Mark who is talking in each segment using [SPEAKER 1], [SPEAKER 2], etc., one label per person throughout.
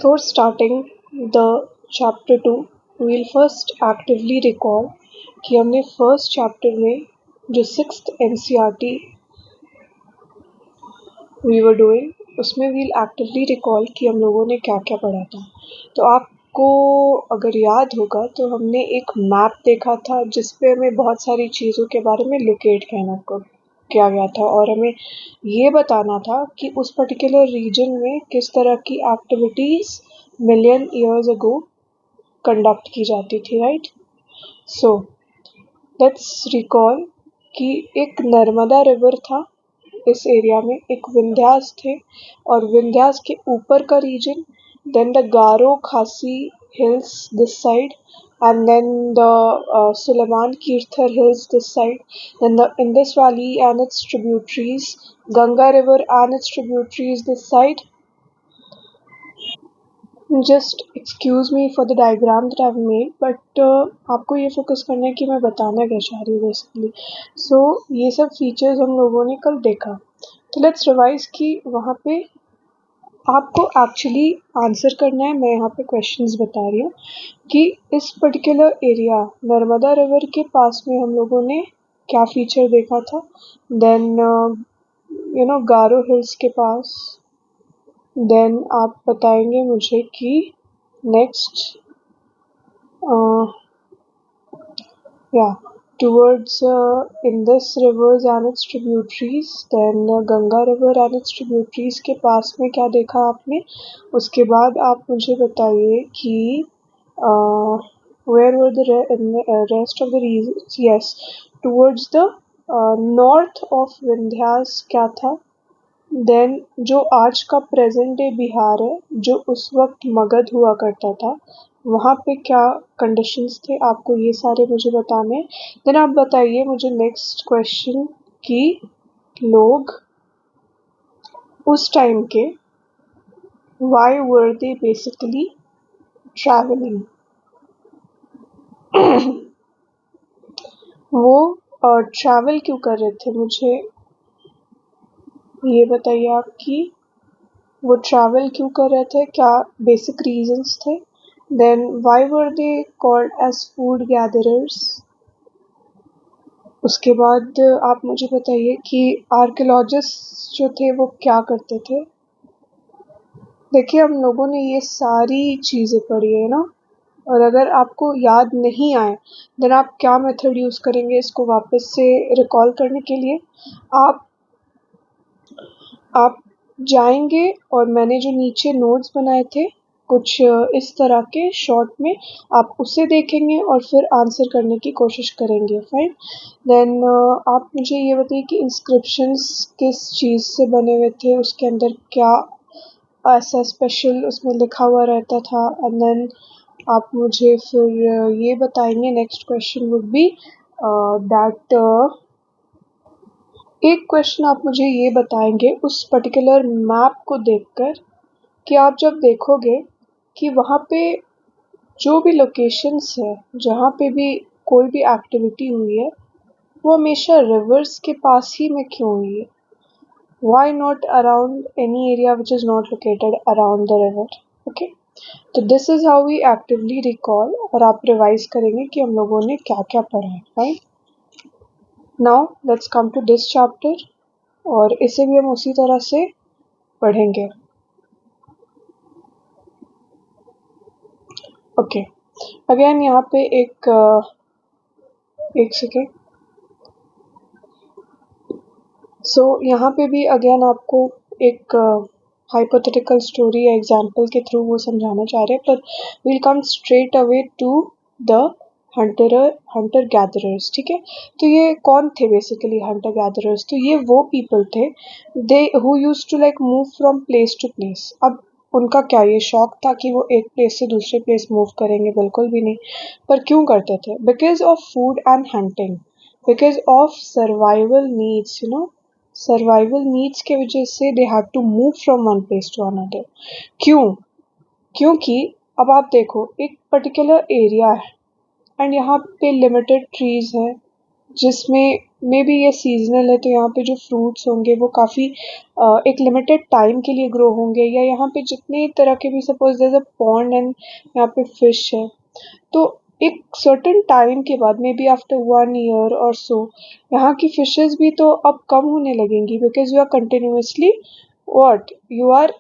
[SPEAKER 1] Before starting the chapter 2, we'll first actively recall कि हमने first chapter में जो sixth NCERT we were doing उसमें वील एक्टिवली रिकॉल कि हम लोगों ने क्या क्या पढ़ा था। तो आपको अगर याद होगा तो हमने एक मैप देखा था जिस पे हमें बहुत सारी चीज़ों के बारे में लोकेट कहना को किया गया था और हमें ये बताना था कि उस पर्टिकुलर रीजन में किस तरह की activities million years ago conduct की जाती थी, राइट। सो लेट्स रिकॉल कि एक नर्मदा रिवर था इस एरिया में, एक विंध्यास थे और विंध्यास के ऊपर का रीजन, देन द गारो खासी hills this side, and then the Suleiman Kirthar hills this side, then the Indus Valley and its tributaries, Ganga river and its tributaries this side. Just excuse me for the diagram that I've made, but आपको ये focus करना है कि मैं बताना क्या चाह रही हूँ बेसिकली। सो ये सब फीचर्स हम लोगों ने कल देखा, तो लेट्स रिवाइज कि वहाँ पे आपको एक्चुअली आंसर करना है। मैं यहाँ पे क्वेश्चंस बता रही हूँ कि इस पर्टिकुलर एरिया नर्मदा रिवर के पास में हम लोगों ने क्या फीचर देखा था, देन गारो हिल्स के पास, देन आप बताएंगे मुझे कि next yeah towards Indus rivers and its tributaries, then Ganga river and its tributaries के पास में क्या देखा आपने। उसके बाद आप मुझे बताइए कि where were the rest of the reasons। yes, towards the north of Vindhyas क्या था, देन जो आज का प्रेजेंट डे बिहार है, जो उस वक्त मगध हुआ करता था, वहाँ पे क्या कंडीशंस थे, आपको ये सारे मुझे बताने हैं। देन आप बताइए मुझे नेक्स्ट क्वेश्चन कि लोग उस टाइम के why were they basically travelling वो ट्रैवल क्यों कर रहे थे, मुझे ये बताइए आप कि वो ट्रैवल क्यों कर रहे थे, क्या बेसिक रीजंस थे। Then why were they called as food gatherers. उसके बाद आप मुझे बताइए कि आर्कियोलॉजिस्ट जो थे वो क्या करते थे। देखिए हम लोगों ने ये सारी चीज़ें पढ़ी है ना, और अगर आपको याद नहीं आए देन आप क्या मेथड यूज़ करेंगे इसको वापस से रिकॉल करने के लिए। आप जाएंगे और मैंने जो नीचे नोट्स बनाए थे कुछ इस तरह के शॉर्ट में, आप उसे देखेंगे और फिर आंसर करने की कोशिश करेंगे, फाइन। देन आप मुझे ये बताइए कि इंस्क्रिप्शंस किस चीज़ से बने हुए थे, उसके अंदर क्या ऐसा स्पेशल उसमें लिखा हुआ रहता था, एंड देन आप मुझे फिर ये बताएंगे next question would be that एक क्वेश्चन आप मुझे ये बताएंगे उस पर्टिकुलर मैप को देखकर कि आप जब देखोगे कि वहाँ पे जो भी लोकेशंस है जहाँ पे भी कोई भी एक्टिविटी हुई है वो हमेशा रिवर्स के पास ही में क्यों हुई है, why not around any area which is not located around the river. Okay, तो this is how we actively recall, और आप रिवाइज करेंगे कि हम लोगों ने क्या क्या पढ़ा है, right. Now let's come to this chapter, और इसे भी हम उसी तरह से पढ़ेंगे। ओके, अगेन यहाँ पे एक सेकेंड। सो यहाँ पे भी अगेन आपको एक हाइपोथेटिकल स्टोरी या एग्जाम्पल के थ्रू वो समझाना चाह रहे हैं, पर will come straight away to the hunter gatherers. ठीक है, तो ये कौन थे बेसिकली हंटर गैदरर्स, तो ये वो पीपल थे they who use to like move from place to place. अब उनका क्या ये शौक था कि वो एक प्लेस से दूसरे प्लेस मूव करेंगे, बिल्कुल भी नहीं। पर क्यों करते थे, because of food and hunting, because of survival needs, survival needs के वजह से they have to move from one place to another. क्यों, क्योंकि अब आप देखो एक पर्टिकुलर एरिया है एंड यहाँ पे लिमिटेड ट्रीज हैं जिसमें मे बी ये सीजनल है, तो यहाँ पे जो फ्रूट्स होंगे वो काफ़ी एक लिमिटेड टाइम के लिए ग्रो होंगे, या यहाँ पे जितने तरह के भी, suppose there is a pond and यहाँ पे फिश है, तो एक सर्टेन टाइम के बाद मे बी आफ्टर 1 ईयर और सो यहाँ की फिशेस भी तो अब कम होने लगेंगी, because you are continuously what you are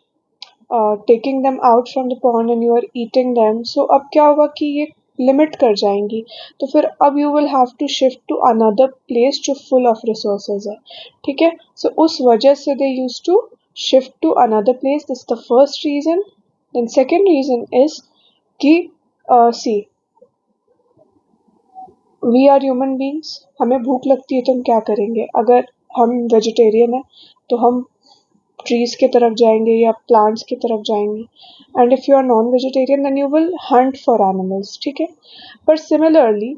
[SPEAKER 1] taking them out from the pond and you are eating them. So अब क्या होगा कि ये लिमिट कर जाएंगी, तो फिर अब you will have to shift to another place जो फुल ऑफ रिसोर्सेज है, ठीक है. सो उस वजह से they use to shift to another place. This the first reason. Then second reason is कि see we are human beings, हमें भूख लगती है तो हम क्या करेंगे? अगर हम वेजिटेरियन है तो हम ट्रीज की तरफ जाएंगे या प्लांट्स की तरफ जाएंगे, and if you are non vegetarian then you will hunt for animals, ठीक है. पर सिमिलरली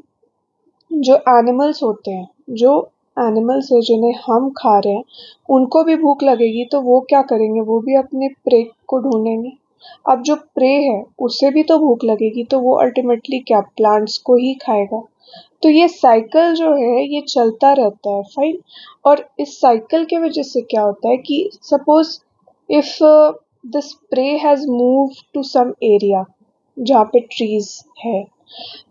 [SPEAKER 1] जो एनिमल्स होते हैं, जो एनिमल्स है जिन्हें हम खा रहे हैं, उनको भी भूख लगेगी तो वो क्या करेंगे? वो भी अपने प्रे को ढूंढेंगे. अब जो प्रे है उसे भी तो भूख लगेगी, तो वो अल्टीमेटली क्या प्लांट्स को ही खाएगा. तो ये साइकिल जो है ये चलता रहता है, फाइन. और इस साइकिल के वजह से क्या होता है कि suppose if the prey has move to some area जहाँ पे ट्रीज है,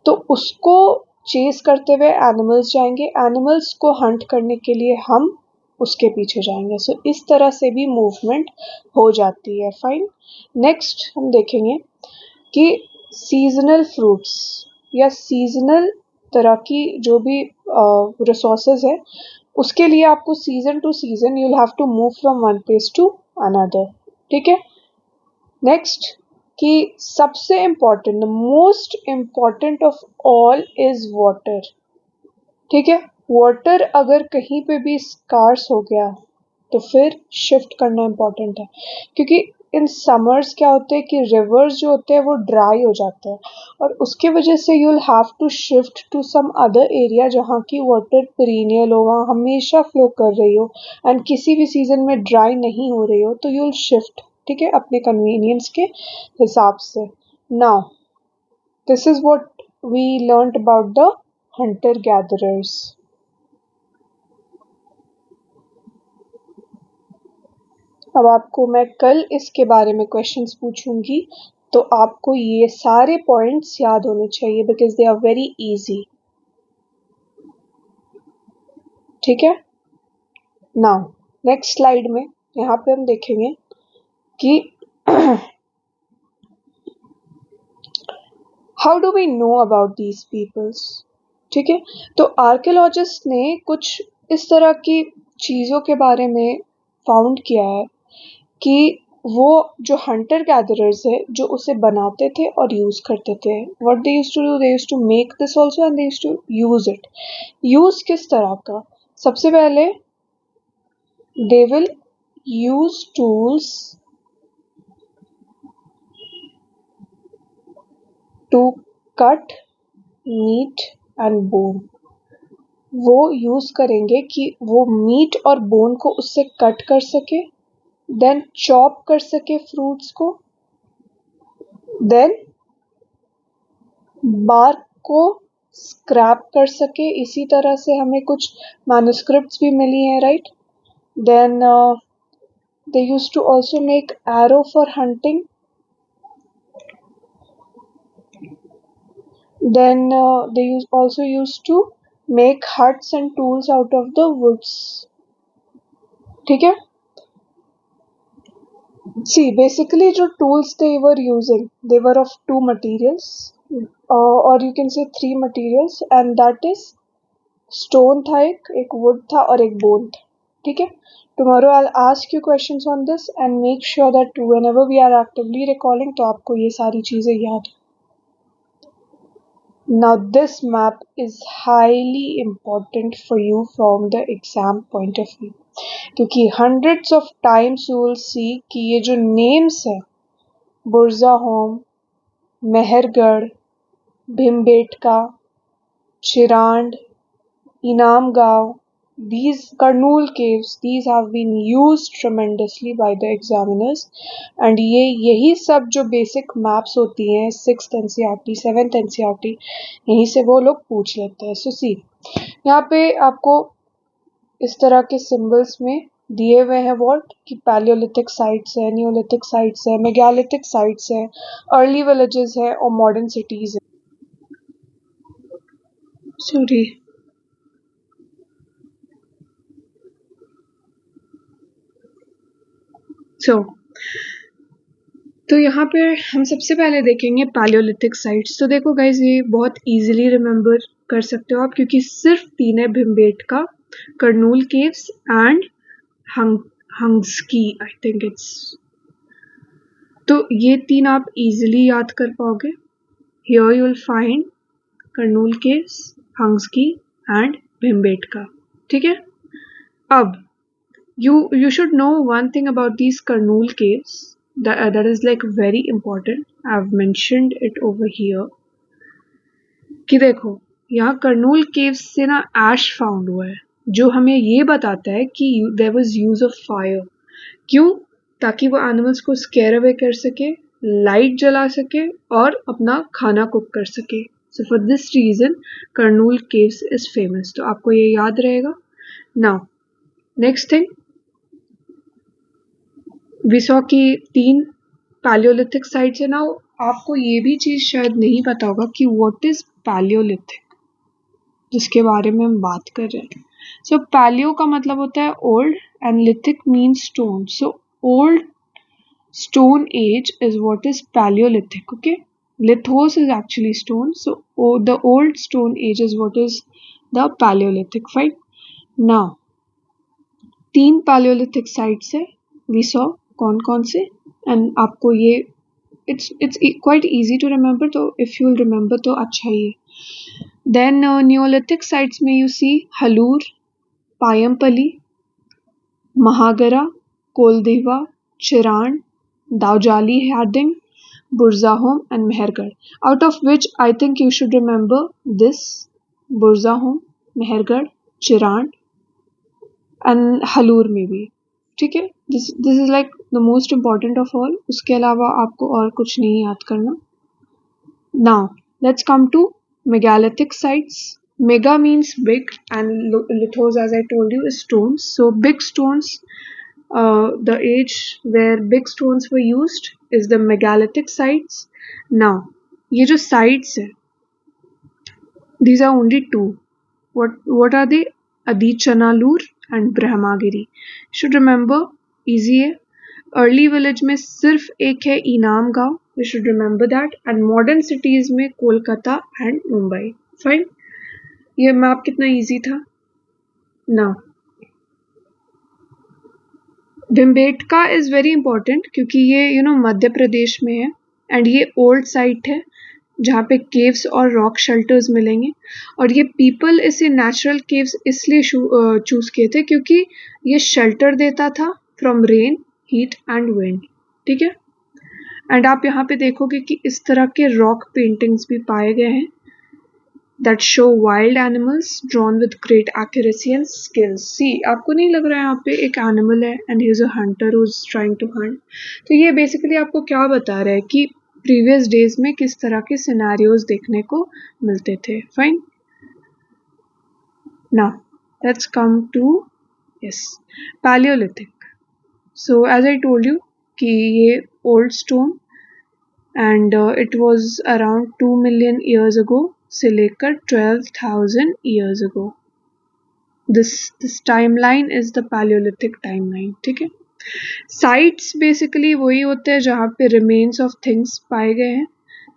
[SPEAKER 1] तो उसको चेस करते हुए एनिमल्स जाएंगे, एनिमल्स को हंट करने के लिए हम उसके पीछे जाएंगे. सो इस तरह से भी मूवमेंट हो जाती है, फाइन. नेक्स्ट हम देखेंगे कि सीजनल फ्रूट्स या सीजनल तरह की जो भी रिसोर्सेज है, उसके लिए आपको season to season you will have to move from one place to another, ठीक है. नेक्स्ट कि सबसे important, the most important of all is water, ठीक है. वाटर अगर कहीं पे भी स्कार्स हो गया तो फिर शिफ्ट करना इम्पोर्टेंट है, क्योंकि इन समर्स क्या होते हैं कि रिवर्स जो होते हैं वो ड्राई हो जाते हैं, और उसके वजह से you will have to shift to some other area जहाँ की वाटर पीरियड हो, वहाँ हमेशा फ्लो कर रही हो एंड किसी भी सीजन में ड्राई नहीं हो रही हो, तो यू विल शिफ्ट, ठीक है, अपने कन्वीनियंस के हिसाब से. Now this is what we learned about the hunter gatherers. अब आपको मैं कल इसके बारे में क्वेश्चंस पूछूंगी, तो आपको ये सारे पॉइंट्स याद होने चाहिए because they are very easy, ठीक है. नाउ नेक्स्ट स्लाइड में यहाँ पे हम देखेंगे कि how do we know about these peoples, ठीक है. तो आर्कियोलॉजिस्ट ने कुछ इस तरह की चीज़ों के बारे में फाउंड किया है कि वो जो हंटर गैदरर्स है जो उसे बनाते थे और यूज करते थे, what they used to do, they used to make this also and they used to use it. Use किस तरह का? सबसे पहले they will use tools to cut meat and bone. वो यूज करेंगे कि वो मीट और बोन को उससे कट कर सके, देन चॉप कर सके फ्रूट्स को, देन बार्क को स्क्रैप कर सके. इसी तरह से हमें कुछ मैन्युस्क्रिप्ट्स भी मिली हैं, right. Then they used to also make arrow for hunting. Then they also used to make huts and tools out of the woods, ठीक है. See, basically जो tools they were using, they were of two materials, or you can say three materials, and that is stone था, एक wood था और एक bone था, ठीक है. Tomorrow I'll ask you questions on this and make sure that whenever we are actively recalling तो आपको ये सारी चीजें याद हो. Now this map is highly important for you from the exam point of view, क्योंकि hundreds of times you will see कि ये जो names है, बुरज़ाहोम, मेहरगढ़, भीमबेटका, चिरांड, इनाम गांव, these Karnool caves, these have been used tremendously by the examiners, and यही सब जो basic maps होती हैं 6th NCERT 7th NCERT, यहीं से वो लोग पूछ लेते हैं. So see, यहाँ पे आपको इस तरह के सिंबल्स में दिए हुए हैं व्हाट कि पैलियोलिथिक साइट्स है, नियोलिथिक साइट्स है, मेगालिथिक साइट्स है, अर्ली विलेजेस है और मॉडर्न सिटीज है। सॉरी, तो यहाँ पे हम सबसे पहले देखेंगे पैलियोलिथिक साइट्स। तो देखो गाइज, ये बहुत इजीली रिमेम्बर कर सकते हो आप, क्योंकि सिर्फ तीन है: Bhimbetka, Kurnool caves and Hunsgi, I think it's. तो ये तीन आप इजीली याद कर पाओगे। Here you will find Kurnool caves, Hunsgi and Bhimbetka. ठीक है, अब you should know one thing about these Karnool caves that is like very important. I've mentioned it over here कि देखो, यहाँ कर्नूल केव्स से ना ऐश फाउंड हुआ है, जो हमें ये बताता है कि there was use of fire। क्यों? ताकि वो एनिमल्स को स्केयर अवे कर सके, लाइट जला सके और अपना खाना कुक कर सके। So for this reason Kurnool caves is famous. तो आपको ये याद रहेगा। Now next thing, we saw कि तीन पैलियोलिथिक साइट्स है ना। आपको ये भी चीज़ शायद नहीं पता होगा कि व्हाट इज पैलियोलिथिक, जिसके बारे में हम बात कर रहे हैं। सो पैलियो का मतलब होता है old and lithic means stone. So old stone age is what is Paleolithic. Okay, lithos is actually stone, so the old stone age is what is the Paleolithic. Fine. Now तीन Paleolithic sites है, we saw कौन कौन से, and आपको ये it's quite easy to remember, तो if you will remember तो अच्छा ही है। Then Neolithic sites में you see Halur, Payampally, Mahagara, Koldiva, Chiran, Daujali Harding, Burzahom and Mehergarh, out of which I think you should remember this: Burzahom, Mehergarh, Chiran and Halur maybe। ठीक है, this is like the most important of all। उसके अलावा आपको और कुछ नहीं याद करना। Now let's come to megalithic sites। Mega means big and lithos, as I told you, is stones. So big stones, the age where big stones were used is the megalithic sites। Now ये जो sites है, these are only two। what are they? Adichanallur and Brahmagiri। should remember, easy है। Early village में सिर्फ एक है Inamgaon, we should remember that. And modern cities में Kolkata and Mumbai. Fine, ये मैप कितना इजी था ना। भीमबेटका इज वेरी इंपॉर्टेंट क्योंकि ये मध्य प्रदेश में है एंड ये ओल्ड साइट है जहाँ पे केव्स और रॉक शेल्टर्स मिलेंगे। और ये पीपल इसे नेचुरल केव्स इसलिए चूज किए थे क्योंकि ये शेल्टर देता था from rain, heat and wind. ठीक है, एंड आप यहाँ पे देखोगे कि इस तरह के रॉक पेंटिंग्स भी पाए गए हैं that show wild animals drawn with great accuracy and skills। See, आपको नहीं लग रहा है यहाँ पे एक एनिमल है and he is a hunter who is trying to hunt। तो ये बेसिकली आपको क्या बता रहा है कि प्रीवियस डेज में किस तरह के सिनेरियोज देखने को मिलते थे। Fine, now let's come to palaeolithic. So as I told you कि ये old stone and it was around 2 million years ago से लेकर 12,000 years ago। This timeline is the Paleolithic timeline। ठीक है, sites basically वही होते हैं जहाँ पे remains of things पाए गए हैं,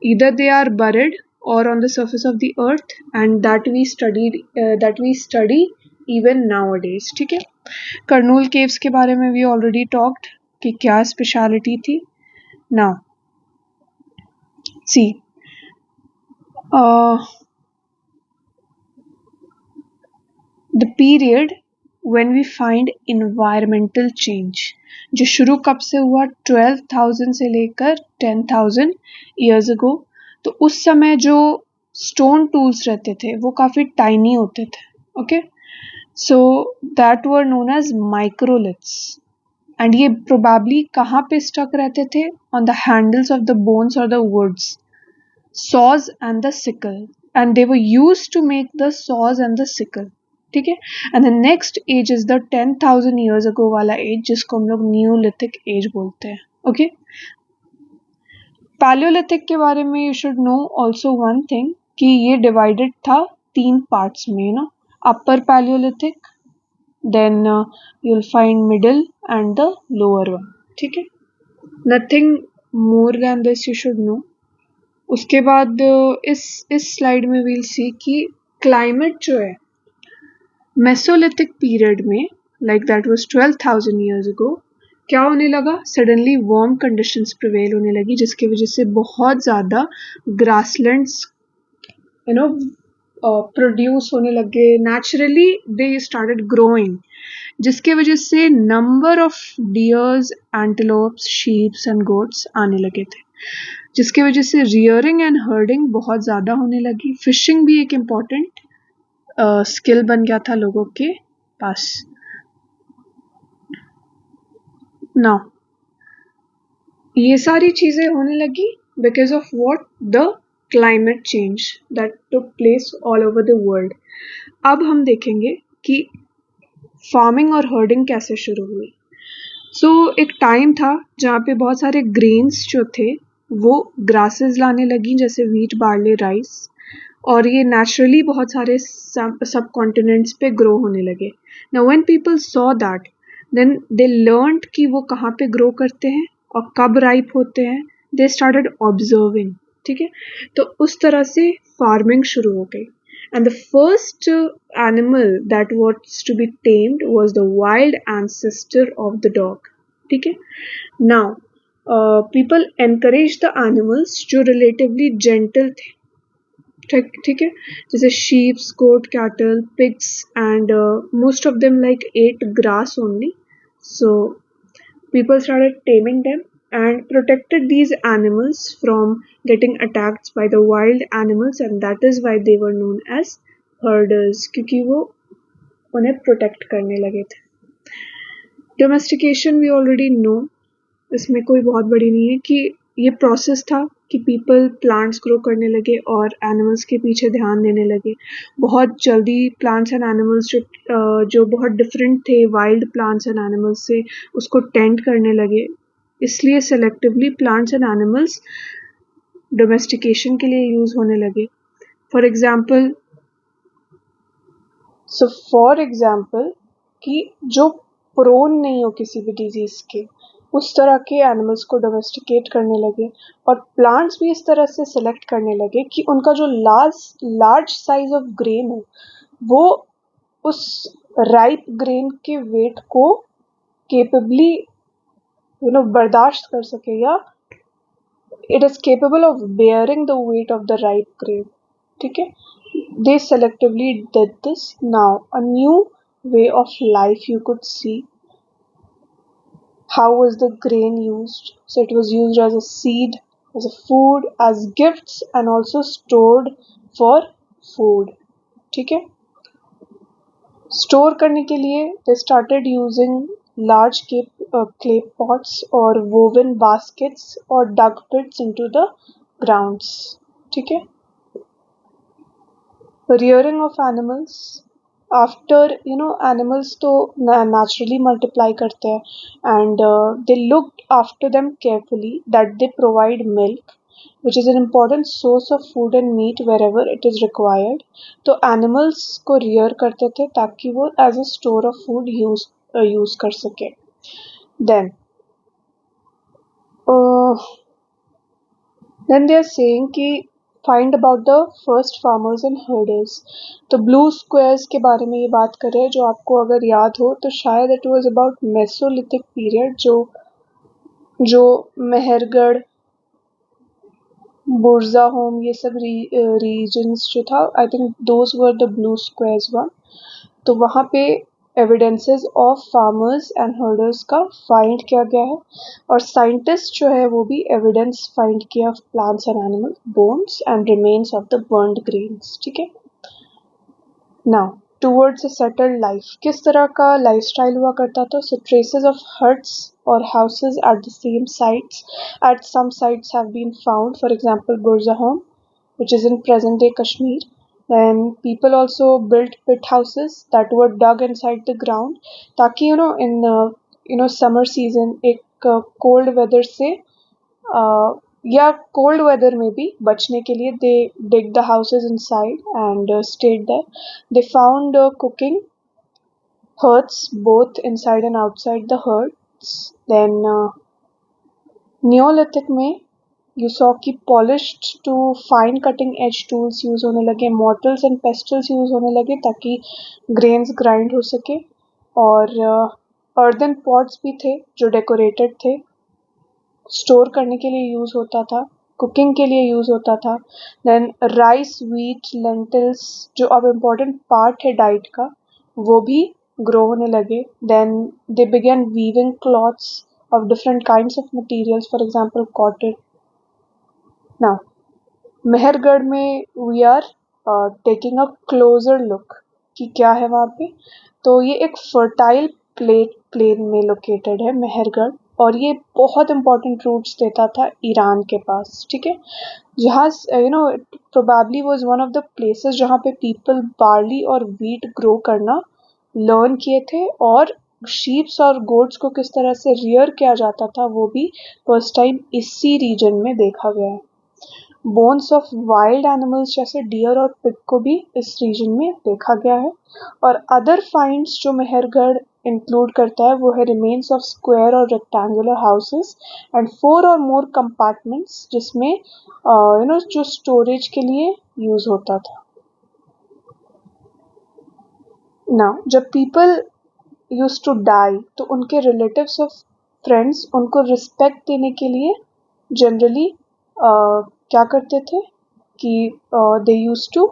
[SPEAKER 1] either they are buried or on the surface of the earth, and that we study even nowadays। ठीक है, कर्नूल केव्स के बारे में भी ऑलरेडी टॉक्ड कि क्या स्पेशलिटी थी। Now see, the period when we find environmental change, जो शुरू कब से हुआ? 12,000 से लेकर 10,000 ईयर्स अगो। तो उस समय जो स्टोन टूल्स रहते थे वो काफ़ी टाइनी होते थे। Okay, so that were known as microliths. And ये प्रोबेबली कहाँ पे स्टक रहते थे? On the handles of the bones और the woods, saws and the sickle, and they were used to make the saws and the sickle. ठीक है। And the next age is the 10,000 years ago वाला age, जिसको हम लोग neolithic age बोलते हैं। Okay, Palaeolithic के बारे में you should know also one thing कि ये डिवाइडेड था 3 पार्ट्स में ना, upper palaeolithic, then you'll find middle and the lower one, ठीक है। nothing more than this you should know। उसके बाद इस स्लाइड में we'll see कि क्लाइमेट जो है मेसोलिथिक पीरियड में, like that was 12,000 years ago, क्या होने लगा, सडनली वार्म कंडीशंस प्रिवेल होने लगी, जिसकी वजह से बहुत ज़्यादा ग्रासलैंड्स यू नो प्रोड्यूस होने लगे, नेचुरली दे स्टार्टेड ग्रोइंग, जिसके वजह से number of dears, antelopes, sheeps and goats आने लगे थे, जिसके वजह से रियरिंग एंड हर्डिंग बहुत ज़्यादा होने लगी। फिशिंग भी एक इम्पॉर्टेंट स्किल बन गया था लोगों के पास। नाउ ये सारी चीज़ें होने लगी because of what, the climate change that took place all over the world. अब हम देखेंगे कि फार्मिंग और हर्डिंग कैसे शुरू हुई। सो एक टाइम था जहाँ पे बहुत सारे ग्रेन्स जो थे वो ग्रासेस लाने लगी, जैसे वीट, बार्ले, राइस, और ये नेचुरली बहुत सारे सब कॉन्टिनेंट्स पे ग्रो होने लगे। Now when people saw that, then they learned कि वो कहाँ पे ग्रो करते हैं और कब राइप होते हैं। दे स्टार्टेड ऑब्जर्विंग, ठीक है। तो उस तरह से फार्मिंग शुरू हो गई। And the first animal that was to be tamed was the wild ancestor of the dog, ठीक है। Now people encourage the animals जो relatively gentle थे, ठीक है, जैसे sheep, goat, cattle, pigs, and most of them like ate grass only. So people started taming them and protected these animals from getting attacked by the wild animals, and that is why they were known as herders, क्योंकि वो उन्हें protect करने लगे थे। Domestication we already know, इसमें कोई बहुत बड़ी नहीं है कि ये प्रोसेस था कि पीपल प्लांट्स ग्रो करने लगे और एनिमल्स के पीछे ध्यान देने लगे। बहुत जल्दी प्लांट्स एंड एनिमल्स जो बहुत डिफरेंट थे वाइल्ड प्लांट्स एंड एनिमल्स से, उसको टेंड करने लगे। इसलिए selectively plants and animals domestication के लिए यूज़ होने लगे। फॉर एग्जाम्पल कि जो प्रोन नहीं हो किसी भी डिजीज़ के, उस तरह के एनिमल्स को डोमेस्टिकेट करने लगे, और प्लांट्स भी इस तरह से सेलेक्ट करने लगे कि उनका जो लार्ज साइज ऑफ ग्रेन हो वो उस राइप ग्रेन के वेट को केपेबली बर्दाश्त कर सके, या it is capable of bearing the weight of the ripe grain, ठीक है। दे selectively did this. Now a new way of life you could see. How was the grain used? So it was used as a seed, as a food, as gifts, and also stored for food, ठीक है। Store करने के लिए they started using large clay pots or woven baskets or dug pits into the grounds, ठीक है। rearing of animals, after animals तो naturally multiply करते हैं, and they looked after them carefully that they provide milk, which is an important source of food and meat wherever it is required. तो animals को rear करते थे ताकि वो as a store of food use कर सके। Then they are saying कि find about the first farmers and herders। तो ब्लू स्क्वायर्स के बारे में ये बात कर रहे हैं, जो आपको अगर याद हो तो शायद it was about Mesolithic period, जो मेहरगढ़, बुर्ज़ाहोम, ये सब रीजन्स जो था, I think those were the blue squares one. तो वहाँ पे evidences of farmers and herders का फाइंड किया गया है, और साइंटिस्ट जो है वो भी एविडेंस फाइंड किया of plants and animal bones and remains of the burned grains, ठीक है। Now towards a settled life, किस तरह का लाइफस्टाइल हुआ करता था। So traces of huts or houses at the same sites at some sites have been found, for example Burzahom, which is in present day Kashmir, Then people also built pit houses that were dug inside the ground ताकि in summer season एक cold weather से या cold weather में भी बचने के लिए they dig the houses inside and stayed there. They found cooking hearths both inside and outside the hearths. Then Neolithic में you saw कि polished to fine cutting edge tools use होने लगे, mortars and pestles use होने लगे ताकि grains grind हो सके, और earthen pots भी थे जो decorated थे, स्टोर करने के लिए यूज होता था, कुकिंग के लिए यूज होता था. देन राइस, व्हीट, लेंटिल्स जो अब इम्पोर्टेंट पार्ट है डाइट का वो भी ग्रो होने लगे. Then they began weaving cloths of different kinds of materials, for example cotton. Now मेहरगढ़ में we are taking a closer look कि क्या है वहाँ पे. तो ये एक फर्टाइल प्लेन में लोकेटेड है मेहरगढ़, और ये बहुत इंपॉर्टेंट रूट्स देता था ईरान के पास. ठीक है, जहाँ probably was one of the places जहाँ पे पीपल बार्ली और वीट ग्रो करना लर्न किए थे, और शीप्स और गोट्स को किस तरह से रियर किया जाता था वो भी फर्स्ट टाइम इसी रीजन में देखा गया है. बोन्स ऑफ वाइल्ड एनिमल्स जैसे डियर और पिग को भी इस रीजन में देखा गया है. और अदर फाइंड्स जो मेहरगढ़ इंक्लूड करता है वो है रिमेन्स ऑफ स्क्वायर और रेक्टेंगुलर हाउसेस एंड 4 और मोर कंपार्टमेंट्स जिसमें जो स्टोरेज के लिए यूज होता था. ना जब पीपल यूज टू डाई तो उनके रिलेटिव्स और फ्रेंड्स उनको रिस्पेक्ट देने के लिए जनरली क्या करते थे कि they use to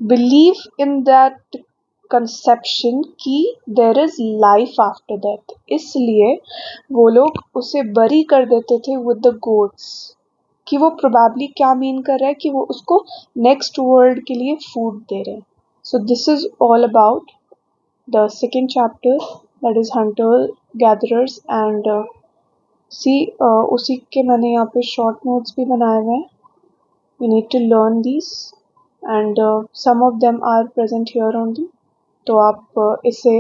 [SPEAKER 1] believe in that conception कि there is life after death, इसलिए वो लोग उसे बरी कर देते थे विद द गोट्स, कि वो प्रोबेबली क्या मीन कर रहा है कि वो उसको नेक्स्ट वर्ल्ड के लिए फूड दे रहे हैं. So this is all about the second chapter, that is hunter gatherers, and उसी के मैंने यहाँ पे short notes भी बनाए हुए हैं. You need to learn these and some of them are present here only. तो आप इसे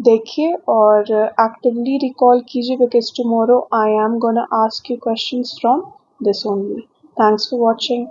[SPEAKER 1] देखिए और actively recall कीजिए because tomorrow I am gonna ask you questions from this only. Thanks for watching.